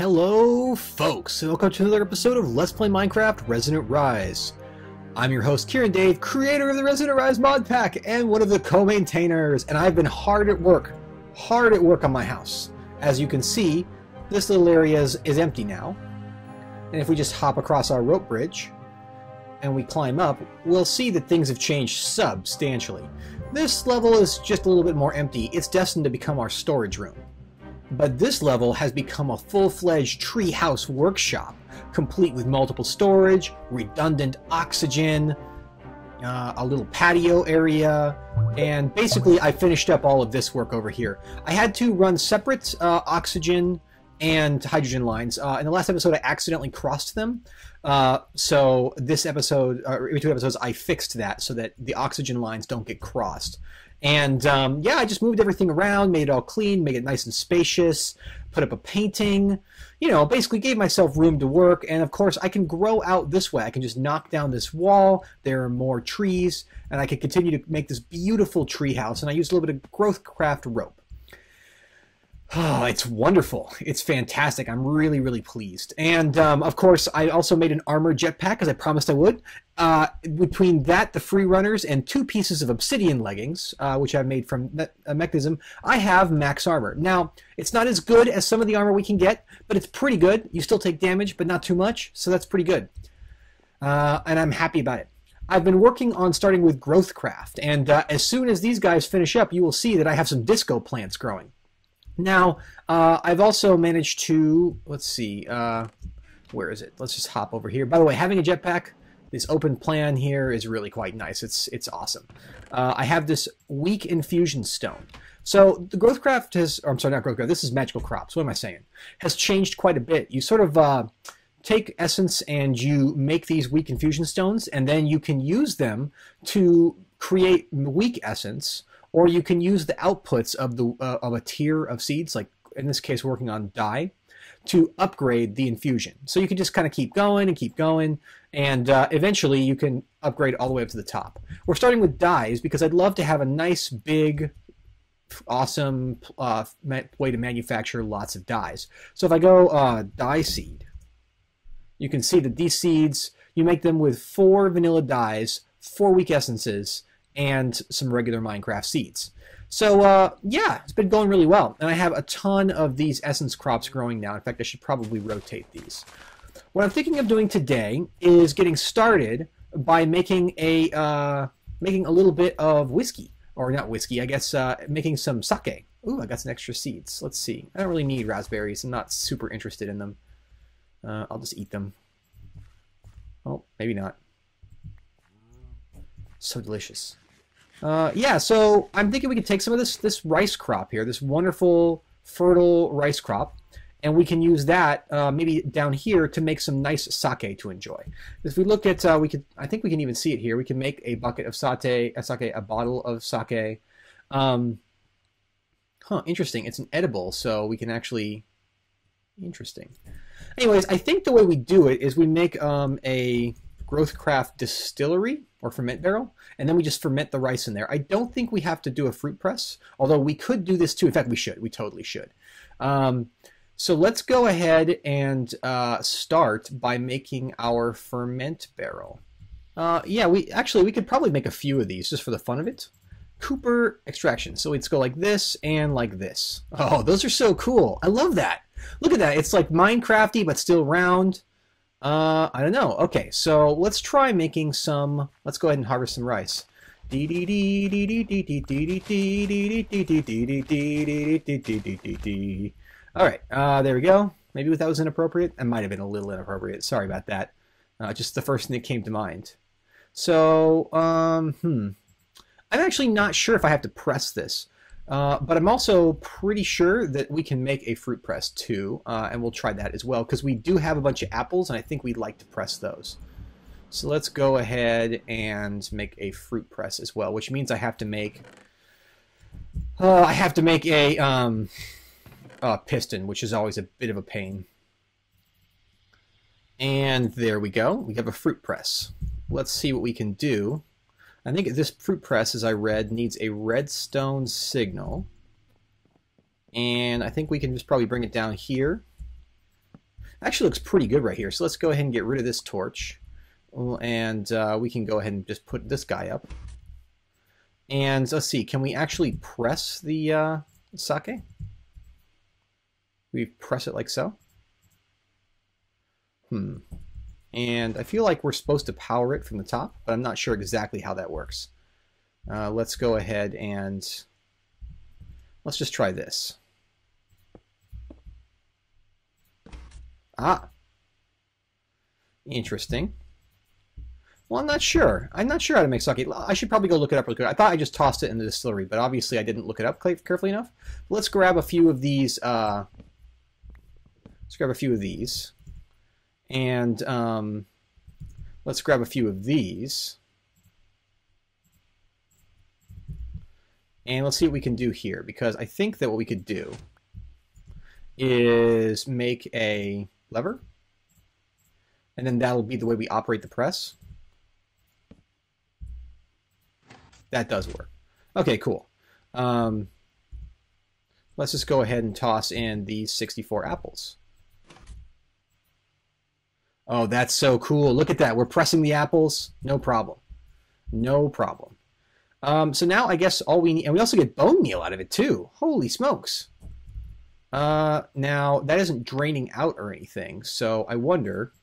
Hello folks, and welcome to another episode of Let's Play Minecraft Resonant Rise. I'm your host Kieran Dave, creator of the Resonant Rise mod pack and one of the co-maintainers, and I've been hard at work on my house. As you can see, this little area is empty now, and if we just hop across our rope bridge and we climb up, we'll see that things have changed substantially. This level is just a little bit more empty. It's destined to become our storage room. But this level has become a full-fledged treehouse workshop, complete with multiple storage, redundant oxygen, a little patio area, and basically I finished up all of this work over here. I had to run separate oxygen and hydrogen lines. In the last episode I accidentally crossed them, so this episode, in between episodes, I fixed that so that the oxygen lines don't get crossed. And yeah, I just moved everything around, made it all clean, made it nice and spacious, put up a painting, you know, basically gave myself room to work. And of course, I can grow out this way. I can just knock down this wall. There are more trees, and I can continue to make this beautiful tree house. And I used a little bit of Growthcraft rope. Oh, it's wonderful. It's fantastic. I'm really, really pleased. And, of course, I also made an armor jetpack, as I promised I would. Between that, the free runners, and 2 pieces of obsidian leggings, which I've made from a mechanism, I have max armor. Now, it's not as good as some of the armor we can get, but it's pretty good. You still take damage, but not too much, so that's pretty good. And I'm happy about it. I've been working on starting with Growthcraft, and as soon as these guys finish up, you will see that I have some disco plants growing. Now, I've also managed to, let's see, where is it? Let's just hop over here. By the way, having a jetpack, this open plan here is really quite nice. It's awesome. I have this weak infusion stone. So the Growthcraft has, or I'm sorry, not Growthcraft, this is Magical Crops. What am I saying? Has changed quite a bit. You sort of take essence and you make these weak infusion stones, and then you can use them to create weak essence, or you can use the outputs of the of a tier of seeds, like in this case working on dye, to upgrade the infusion. So you can just kind of keep going, and eventually you can upgrade all the way up to the top. We're starting with dyes because I'd love to have a nice, big, awesome way to manufacture lots of dyes. So if I go dye seed, you can see that these seeds, you make them with 4 vanilla dyes, 4 weak essences, and some regular Minecraft seeds. So yeah, it's been going really well, and I have a ton of these essence crops growing now. In fact, I should probably rotate these. What I'm thinking of doing today is getting started by making a little bit of whiskey, or not whiskey, I guess, making some sake. Ooh, I got some extra seeds. Let's see. I don't really need raspberries. I'm not super interested in them. I'll just eat them. Oh, maybe not. So delicious. Yeah, so I'm thinking we could take some of this rice crop here, this wonderful, fertile rice crop, and we can use that maybe down here to make some nice sake to enjoy. If we look at, I think we can even see it here. We can make a bucket of a bottle of sake. Interesting. It's an edible, so we can actually, interesting. Anyways, I think the way we do it is we make a Growthcraft distillery or ferment barrel, and then we just ferment the rice in there. I don't think we have to do a fruit press, although we could do this too. In fact, we should. We totally should. So let's go ahead and start by making our ferment barrel. Yeah, we could probably make a few of these just for the fun of it. Cooper extraction. So let's go like this and like this. Oh, those are so cool. I love that. Look at that. It's like Minecrafty, but still round. I don't know. Okay, so let's try making some. Let's go ahead and harvest some rice. All right, there we go. Maybe that was inappropriate. It might have been a little inappropriate. Sorry about that. Just the first thing that came to mind. So, I'm actually not sure if I have to press this. But I'm also pretty sure that we can make a fruit press too, and we'll try that as well, because we do have a bunch of apples, and I think we'd like to press those. So let's go ahead and make a fruit press as well, which means I have to make a piston, which is always a bit of a pain. And there we go. We have a fruit press. Let's see what we can do. I think this fruit press, as I read, needs a redstone signal. And I think we can just probably bring it down here. Actually looks pretty good right here. So let's go ahead and get rid of this torch. And we can go ahead and just put this guy up. And let's see, can we actually press the sake? We press it like so. And I feel like we're supposed to power it from the top, but I'm not sure exactly how that works. Let's go ahead and let's just try this. Ah, interesting. Well, I'm not sure. I'm not sure how to make sake. I should probably go look it up real quick. I thought I just tossed it in the distillery, but obviously I didn't look it up carefully enough. Let's grab a few of these. Let's grab a few of these. And let's grab a few of these. And let's see what we can do here, because I think that what we could do is make a lever. And then that'll be the way we operate the press. That does work. Okay, cool. Let's just go ahead and toss in these 64 apples. Oh, that's so cool. Look at that. We're pressing the apples. No problem. No problem. So now I guess all we need, and we also get bone meal out of it too. Holy smokes. Now that isn't draining out or anything, so I wonder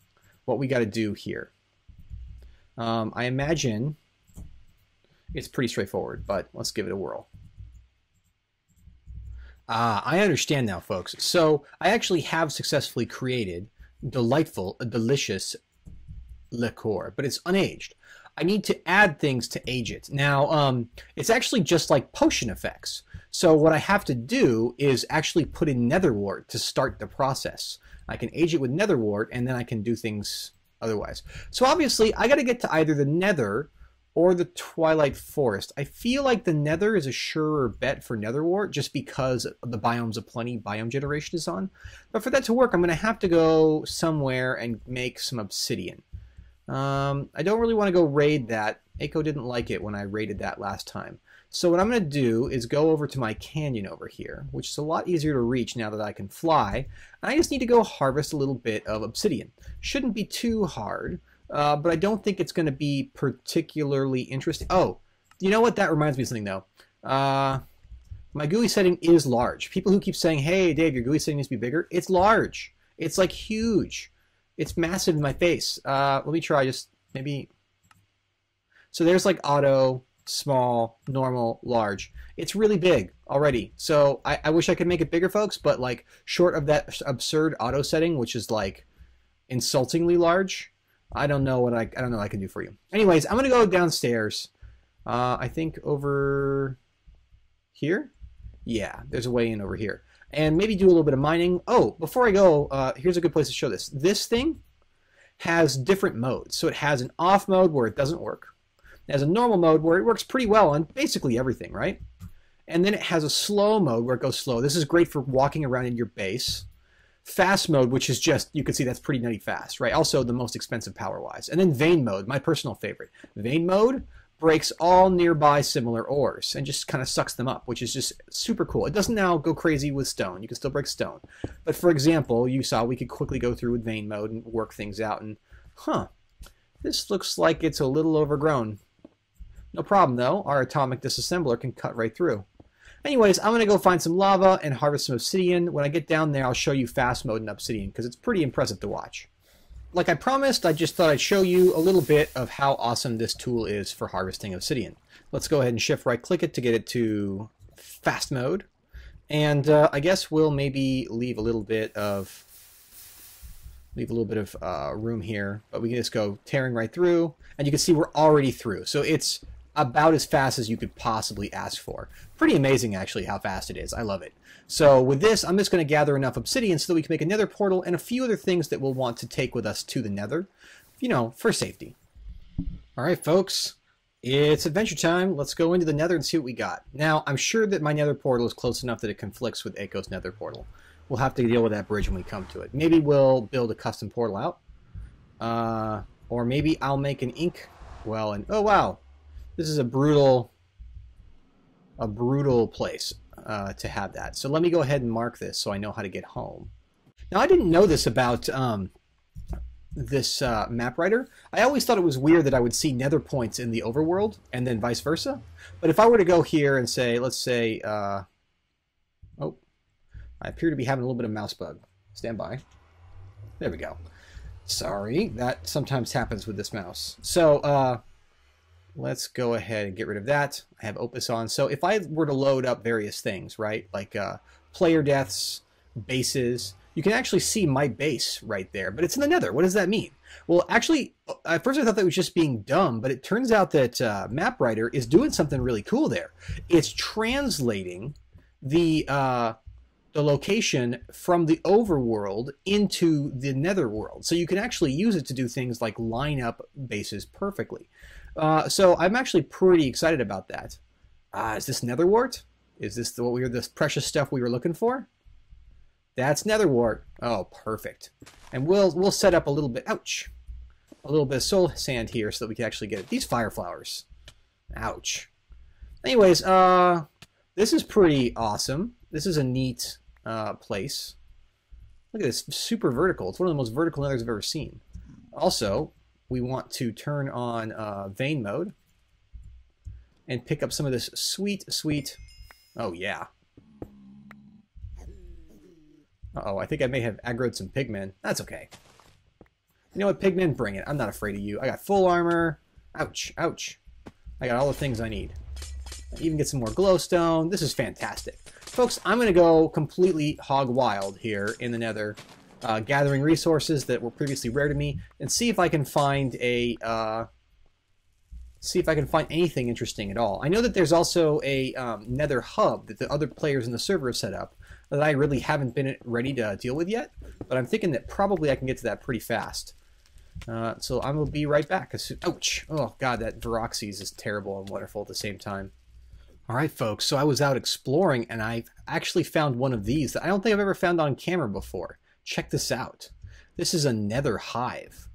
what we got to do here. I imagine it's pretty straightforward, but let's give it a whirl. I understand now, folks. So I actually have successfully created delicious liqueur, but it's unaged. I need to add things to age it. Now, it's actually just like potion effects. So what I have to do is actually put in nether wart to start the process. I can age it with nether wart, and then I can do things otherwise. So obviously, I got to get to either the nether or the Twilight Forest. I feel like the nether is a surer bet for nether wart just because the biomes of plenty biome generation is on. But for that to work, I'm going to have to go somewhere and make some obsidian. I don't really want to go raid that. Aiko didn't like it when I raided that last time. So what I'm going to do is go over to my canyon over here, which is a lot easier to reach now that I can fly. And I just need to go harvest a little bit of obsidian. Shouldn't be too hard, but I don't think it's going to be particularly interesting. Oh, you know what? That reminds me of something, though. My GUI setting is large. People who keep saying, hey, Dave, your GUI setting needs to be bigger. It's large. It's like huge. It's massive in my face. Let me try just maybe. So there's like auto, small, normal, large. It's really big already. So I wish I could make it bigger, folks, but like short of that absurd auto setting, which is like insultingly large, I don't know what I don't know what I can do for you. Anyways, I'm gonna go downstairs. I think over here. Yeah, there's a way in over here. And maybe do a little bit of mining. Oh, before I go, here's a good place to show this. This thing has different modes. So it has an off mode where it doesn't work. It has a normal mode where it works pretty well on basically everything, right? And then it has a slow mode where it goes slow. This is great for walking around in your base. Fast mode, which is just, you can see that's pretty nutty fast, right? Also the most expensive power-wise. And then vein mode, my personal favorite. Vein mode breaks all nearby similar ores and just kind of sucks them up, which is just super cool. It doesn't now go crazy with stone. You can still break stone. But for example, you saw we could quickly go through with vein mode and work things out. And, this looks like it's a little overgrown. No problem, though. Our atomic disassembler can cut right through. Anyways, I'm going to go find some lava and harvest some obsidian. When I get down there, I'll show you fast mode and obsidian, because it's pretty impressive to watch. Like I promised, I just thought I'd show you a little bit of how awesome this tool is for harvesting obsidian. Let's go ahead and shift right click it to get it to fast mode. And I guess we'll maybe leave a little bit of room here, but we can just go tearing right through, and you can see we're already through. So it's about as fast as you could possibly ask for. Pretty amazing, actually, how fast it is. I love it. So with this, I'm just going to gather enough obsidian so that we can make a nether portal and a few other things that we'll want to take with us to the nether, you know, for safety. All right, folks, it's adventure time. Let's go into the nether and see what we got. Now, I'm sure that my nether portal is close enough that it conflicts with Aiko's nether portal. We'll have to deal with that bridge when we come to it. Maybe we'll build a custom portal out. Or maybe I'll make an ink well, and oh wow, this is a brutal place to have that. So let me go ahead and mark this so I know how to get home. Now, I didn't know this about this map writer. I always thought it was weird that I would see nether points in the overworld and then vice versa. But if I were to go here and say, let's say, oh, I appear to be having a little bit of mouse bug. Stand by. There we go. Sorry, that sometimes happens with this mouse. So let's go ahead and get rid of that. I have Opus on. So if I were to load up various things, right, like player deaths, bases, you can actually see my base right there, but it's in the nether. What does that mean? Well, actually, at first I thought that was just being dumb, but it turns out that MapWriter is doing something really cool there. It's translating the location from the overworld into the netherworld. So you can actually use it to do things like line up bases perfectly. So I'm actually pretty excited about that. Is this netherwort? Is this this precious stuff we were looking for? That's netherwort. Oh, perfect. And we'll set up a little bit, ouch, a little bit of soul sand here so that we can actually get it. These fire flowers. Ouch. Anyways, this is pretty awesome. This is a neat place. Look at this, super vertical. It's one of the most vertical nethers I've ever seen. Also, we want to turn on vein mode and pick up some of this sweet, oh yeah. Uh-oh, I think I may have aggroed some pigmen. That's okay. You know what, pigmen? Bring it. I'm not afraid of you. I got full armor. Ouch, ouch. I got all the things I need. I even get some more glowstone. This is fantastic. Folks, I'm going to go completely hog wild here in the nether, gathering resources that were previously rare to me, and see if I can find anything interesting at all. I know that there's also a nether hub that the other players in the server have set up that I really haven't been ready to deal with yet, but I'm thinking that probably I can get to that pretty fast. So I'm going to be right back. Ouch! Oh god, that Veroxys is terrible and wonderful at the same time. Alright folks, so I was out exploring and I actually found one of these that I don't think I've ever found on camera before. Check this out. This is a nether hive.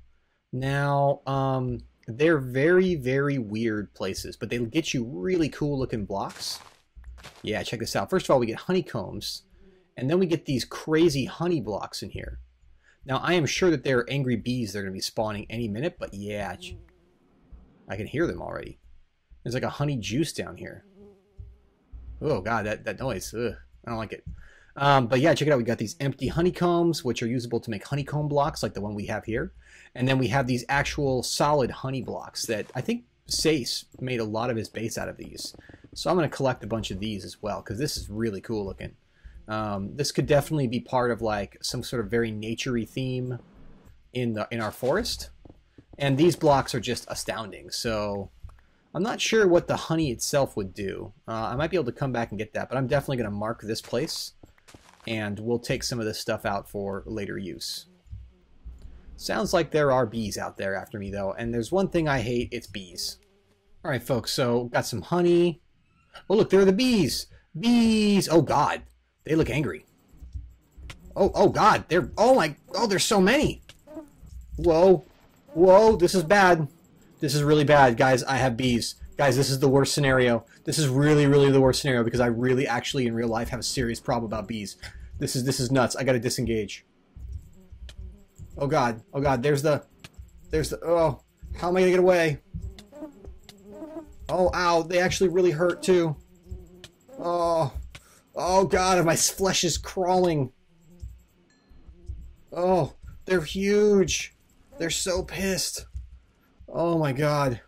Now, they're very, very weird places, but they get you really cool looking blocks. Yeah, check this out. First of all, we get honeycombs, and then we get these crazy honey blocks in here. Now, I am sure that there are angry bees that are going to be spawning any minute, but yeah, I can hear them already. There's like a honey juice down here. Oh god, that noise. Ugh, I don't like it. But yeah, check it out. We got these empty honeycombs, which are usable to make honeycomb blocks, like the one we have here. And then we have these actual solid honey blocks that I think Sace made a lot of his base out of these. So I'm going to collect a bunch of these as well, because this is really cool looking. This could definitely be part of like some sort of very naturey theme in our forest. And these blocks are just astounding. So I'm not sure what the honey itself would do. I might be able to come back and get that, but I'm definitely going to mark this place. And we'll take some of this stuff out for later use. Sounds like there are bees out there after me, though. And there's one thing I hate, it's bees. Alright, folks, so got some honey. Oh, look, there are the bees. Bees! Oh, God. They look angry. Oh, God. There's so many. Whoa. Whoa, this is bad. This is really bad, guys. I have bees. Guys, this is the worst scenario. This is really, really the worst scenario because I really actually in real life have a serious problem about bees. This is nuts. I gotta disengage. Oh god. Oh god. There's the oh, how am I gonna get away? Oh, ow. They actually really hurt too. Oh. Oh god, my flesh is crawling. Oh, they're huge. They're so pissed. Oh my god.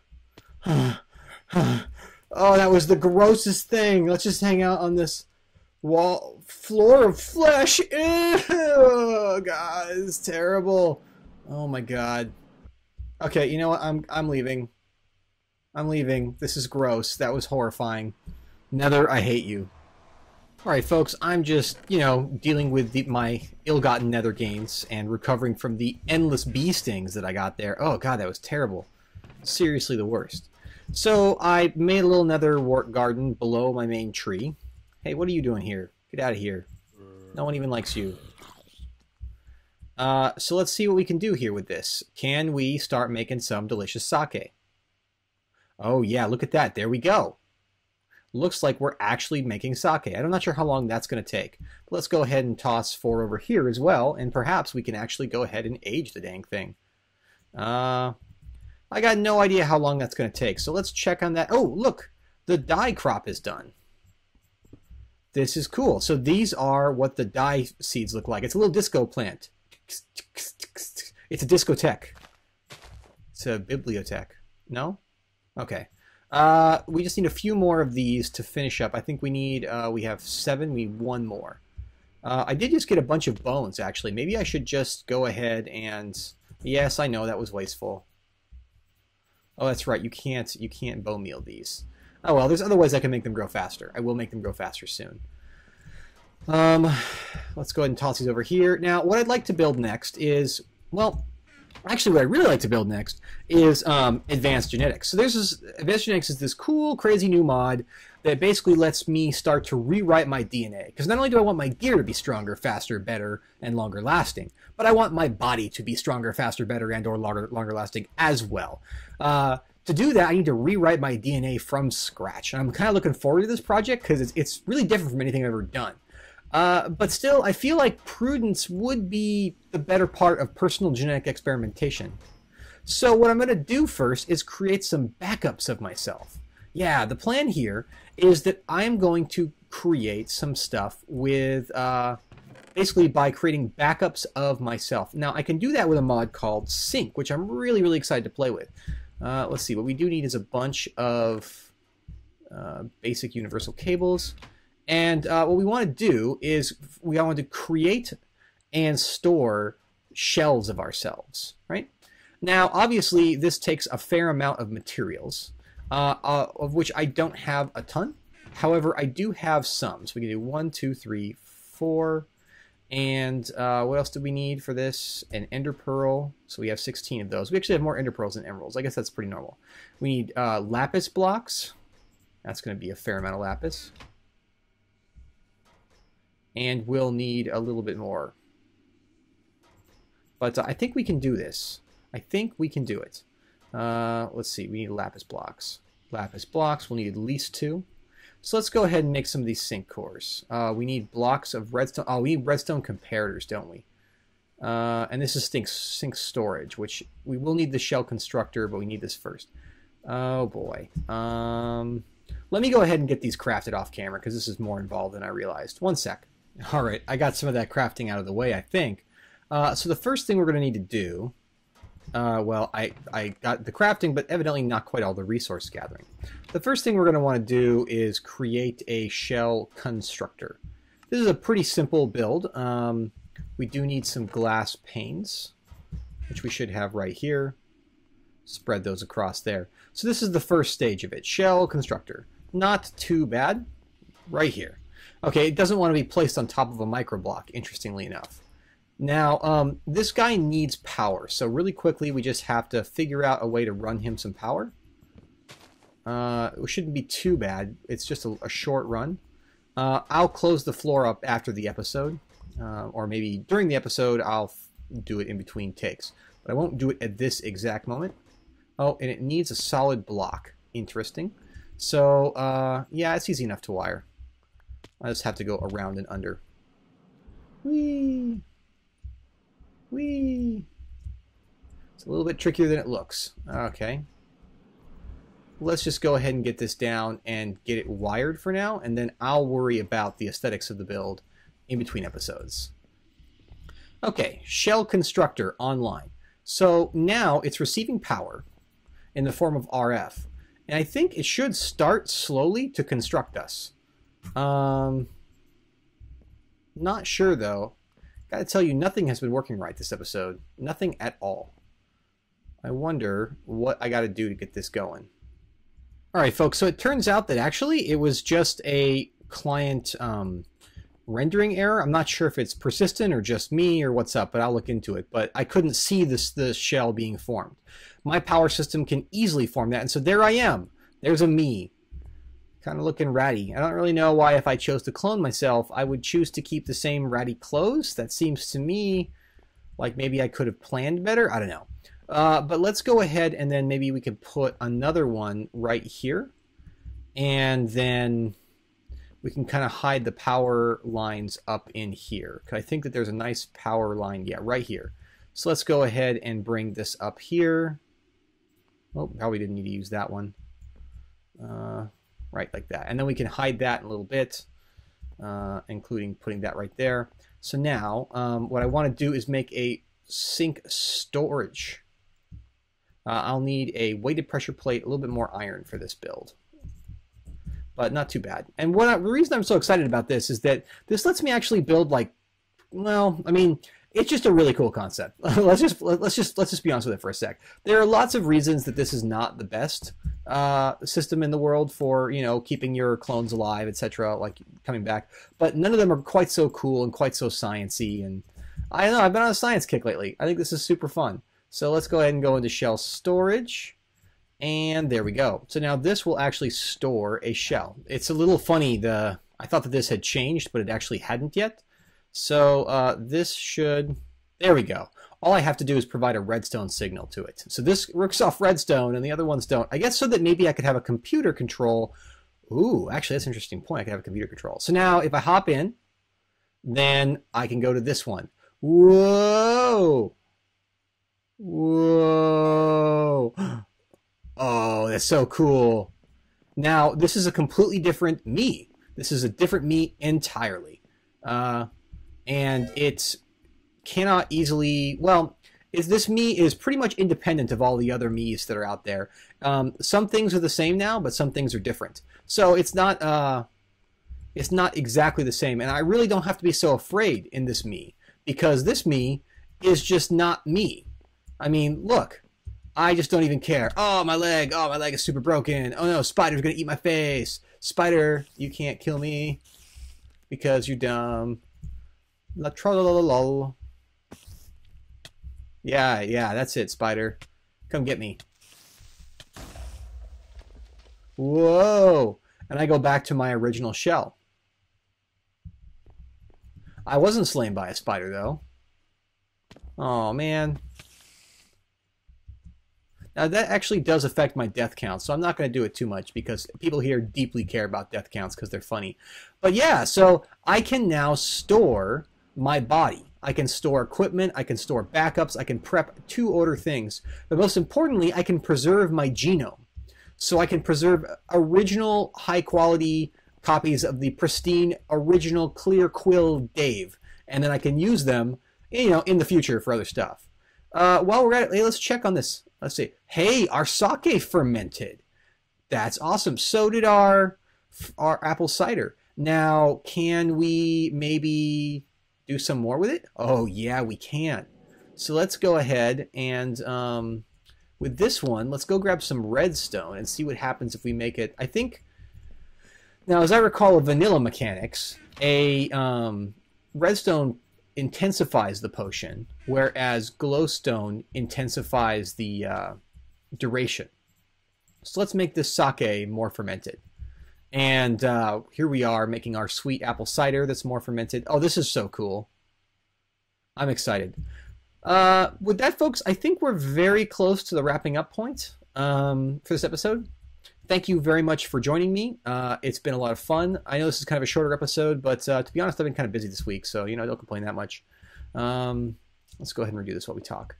Oh, that was the grossest thing. Let's just hang out on this floor of flesh. Ew, God, it's terrible. Oh my god. Okay, you know what? I'm leaving. I'm leaving. This is gross. That was horrifying. Nether, I hate you. Alright, folks, I'm just, dealing with my ill-gotten nether gains and recovering from the endless bee stings that I got there. Oh god, that was terrible. Seriously the worst. So I made a little nether wart garden below my main tree. Hey, what are you doing here? Get out of here. No one even likes you. So let's see what we can do here with this. Can we start making some delicious sake? Oh yeah, look at that. There we go. looks like we're actually making sake. I'm not sure how long that's going to take. But let's go ahead and toss 4 over here as well, and perhaps we can actually go ahead and age the dang thing. I got no idea how long that's going to take, so let's check on that. Oh, look! The dye crop is done. This is cool. So these are what the dye seeds look like. It's a little disco plant. It's a discotheque. It's a bibliotech. No? Okay. We just need a few more of these to finish up. I think we need, we have 7, we need 1 more. I did just get a bunch of bones, actually. Maybe I should just go ahead and... Yes, I know, that was wasteful. Oh, that's right, you can't bone meal these. Oh well, there's other ways I can make them grow faster. I will make them grow faster soon. Let's go ahead and toss these over here. Now, what I'd like to build next is, well... Actually, what I'd really like to build next is Advanced Genetics. So Advanced Genetics is this cool, crazy new mod that basically lets me start to rewrite my DNA. Because not only do I want my gear to be stronger, faster, better, and longer lasting, but I want my body to be stronger, faster, better, and or longer lasting as well. To do that, I need to rewrite my DNA from scratch. And I'm kind of looking forward to this project because it's really different from anything I've ever done. But still, I feel like prudence would be the better part of personal genetic experimentation. So what I'm going to do first is create some backups of myself. Yeah, the plan here is that I'm going to create some stuff with, basically by creating backups of myself. Now, I can do that with a mod called Sync, which I'm really, really excited to play with. Let's see, what we do need is a bunch of basic universal cables. And what we want to do is we want to create and store shells of ourselves, right? Now, obviously, this takes a fair amount of materials, of which I don't have a ton. However, I do have some. So we can do 1, 2, 3, 4. And what else do we need for this? An ender pearl. So we have 16 of those. We actually have more ender pearls than emeralds. I guess that's pretty normal. We need lapis blocks. That's going to be a fair amount of lapis. And we'll need a little bit more. But I think we can do this. I think we can do it. Let's see, we need lapis blocks. Lapis blocks, we'll need at least 2. So let's go ahead and make some of these sync cores. We need blocks of redstone. Oh, we need redstone comparators, don't we? And this is sync storage, which we will need the shell constructor, but we need this first. Oh boy. Let me go ahead and get these crafted off camera, because this is more involved than I realized. One sec. Alright, I got some of that crafting out of the way, I think. So the first thing we're going to need to do, well, I got the crafting, but evidently not quite all the resource gathering. The first thing we're going to want to do is create a shell constructor. This is a pretty simple build. We do need some glass panes, which we should have right here. Spread those across there. So this is the first stage of it. Shell constructor. Not too bad. Right here. Okay, it doesn't want to be placed on top of a microblock, interestingly enough. Now, this guy needs power, so really quickly we just have to figure out a way to run him some power. It shouldn't be too bad. It's just a short run. I'll close the floor up after the episode, or maybe during the episode I'll do it in between takes. But I won't do it at this exact moment. Oh, and it needs a solid block. Interesting. So, yeah, it's easy enough to wire. I just have to go around and under. Whee! Whee! It's a little bit trickier than it looks. Okay. Let's just go ahead and get this down and get it wired for now, and then I'll worry about the aesthetics of the build in between episodes. Okay, shell constructor online. So now it's receiving power in the form of RF, and I think it should start slowly to construct us. Not sure though. Gotta tell you, nothing has been working right this episode. Nothing at all. I wonder what I gotta do to get this going. Alright folks, so it turns out that actually it was just a client rendering error. I'm not sure if it's persistent or just me or what's up, but I'll look into it. But I couldn't see the shell being formed. My power system can easily form that, and so there I am. There's a me. Kind of looking ratty. I don't really know why if I chose to clone myself, I would choose to keep the same ratty clothes. That seems to me like maybe I could have planned better. I don't know. But let's go ahead and then maybe we can put another one right here. And then we can kind of hide the power lines up in here. I think that there's a nice power line, yeah, right here. So let's go ahead and bring this up here. Oh, probably didn't need to use that one. Right, like that. And then we can hide that in a little bit, including putting that right there. So now, what I want to do is make a sink storage. I'll need a weighted pressure plate, a little bit more iron for this build. But not too bad. And the reason I'm so excited about this is that this lets me actually build, like, well, I mean, it's just a really cool concept. let's just be honest with it for a sec. There are lots of reasons that this is not the best system in the world for, you know, keeping your clones alive, etc., like coming back. But none of them are quite so cool and quite so sciencey. And I don't know, I've been on a science kick lately. I think this is super fun. So let's go ahead and go into shell storage. And there we go. So now this will actually store a shell. It's a little funny. I thought that this had changed, but it actually hadn't yet. So this should, there we go. All I have to do is provide a redstone signal to it. So this works off redstone and the other ones don't. I guess so that maybe I could have a computer control. Ooh, actually that's an interesting point. I could have a computer control. So now if I hop in, then I can go to this one. Whoa! Whoa! Oh, that's so cool. Now, this is a completely different me. This is a different me entirely. And it cannot easily, well, this me is pretty much independent of all the other me's that are out there. Some things are the same now, but some things are different. So it's not exactly the same. And I really don't have to be so afraid in this me, because this me is just not me. I mean, look. I just don't even care. Oh, my leg is super broken. Oh no, spider's gonna eat my face. Spider, you can't kill me because you're dumb. La trollololol. Yeah, that's it, spider. Come get me. Whoa! And I go back to my original shell. I wasn't slain by a spider though. Oh man. Now that actually does affect my death count, so I'm not going to do it too much because people here deeply care about death counts because they're funny. But yeah, so I can now store my body. I can store equipment, I can store backups, I can prep two-order things. But most importantly, I can preserve my genome. So I can preserve original high-quality copies of the pristine, original, clear quill Dave. And then I can use them, you know, in the future for other stuff. While we're at it, hey, let's check on this. Let's see. Hey, our sake fermented. That's awesome. So did our apple cider. Now, can we maybe do some more with it? Oh, yeah, we can. So let's go ahead and with this one, let's go grab some redstone and see what happens if we make it. I think, now as I recall of vanilla mechanics, a redstone intensifies the potion, whereas glowstone intensifies the duration. So let's make this sake more fermented. And here we are making our sweet apple cider that's more fermented. Oh, this is so cool. I'm excited. With that, folks, I think we're very close to the wrapping up point for this episode. Thank you very much for joining me. It's been a lot of fun. I know this is kind of a shorter episode, but to be honest, I've been kind of busy this week, so you know, don't complain that much. Let's go ahead and redo this while we talk.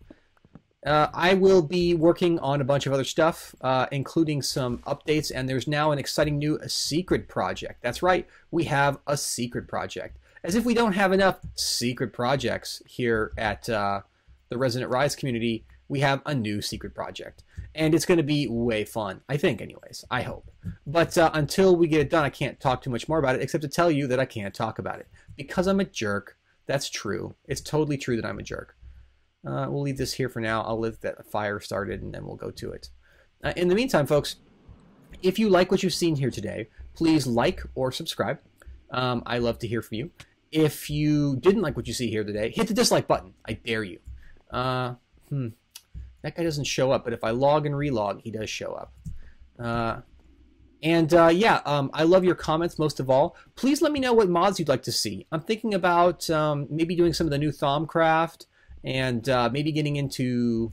I will be working on a bunch of other stuff, including some updates, and there's now an exciting new secret project. That's right, we have a secret project. As if we don't have enough secret projects here at the Resonant Rise community, we have a new secret project. And it's going to be way fun, I think anyways, I hope. But until we get it done, I can't talk too much more about it, except to tell you that I can't talk about it. Because I'm a jerk. That's true. It's totally true that I'm a jerk. We'll leave this here for now. I'll let that fire started, and then we'll go to it. In the meantime, folks, if you like what you've seen here today, please like or subscribe. I love to hear from you. If you didn't like what you see here today, hit the dislike button. I dare you. That guy doesn't show up, but if I log and relog, he does show up. I love your comments most of all. Please let me know what mods you'd like to see. I'm thinking about maybe doing some of the new Thaumcraft and maybe getting into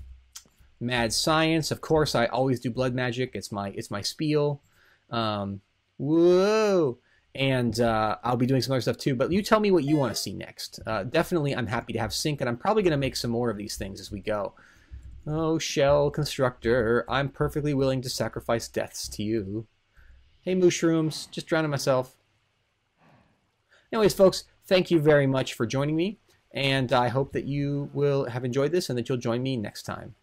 mad science. Of course, I always do blood magic. It's my spiel. Whoa! And I'll be doing some other stuff too. But you tell me what you want to see next. Definitely, I'm happy to have sync, and I'm probably going to make some more of these things as we go. Oh, Shell Constructor, I'm perfectly willing to sacrifice deaths to you. Hey, mushrooms, just drowning myself. Anyways, folks, thank you very much for joining me, and I hope that you will have enjoyed this and that you'll join me next time.